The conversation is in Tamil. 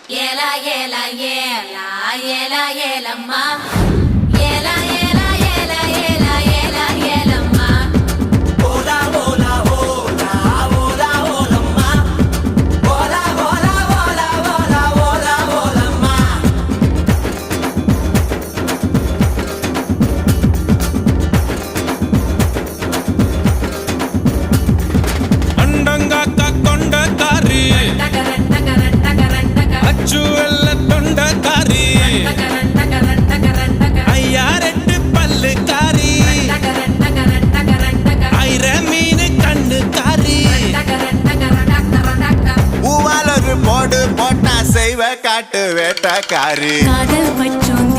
ஏலா ஏலா ஏலா ஏலா ஏலம்மா ஏலா ஏலா ஏலா ஏலா ஏலா ஏலம்மா ஓலா ஓலா ஓலா ஓலா ஓலம்மா ஓலா ஓலா ஓலா ஓலா ஓலா ஓலம்மா அண்டங்காக்கா கொண்டக்காரி டகரன் டகரன் டகரன் டகரன் அச்சு வெள்ள தொண்டக்காரி டகரன் டகரன் டகரன் டகரன் ஐயா ரெண்டு பல்லுக்காரி டகரன் டகரன் டகரன் டகரன் ஐர மீன் கண்ணுக்காரி டகரன் டகரன் டகரன் டகரன் பூவால் ஒரு போடு போட்டா செய்வ காட்டு வேட்டக்காரி காதல் பற்றும்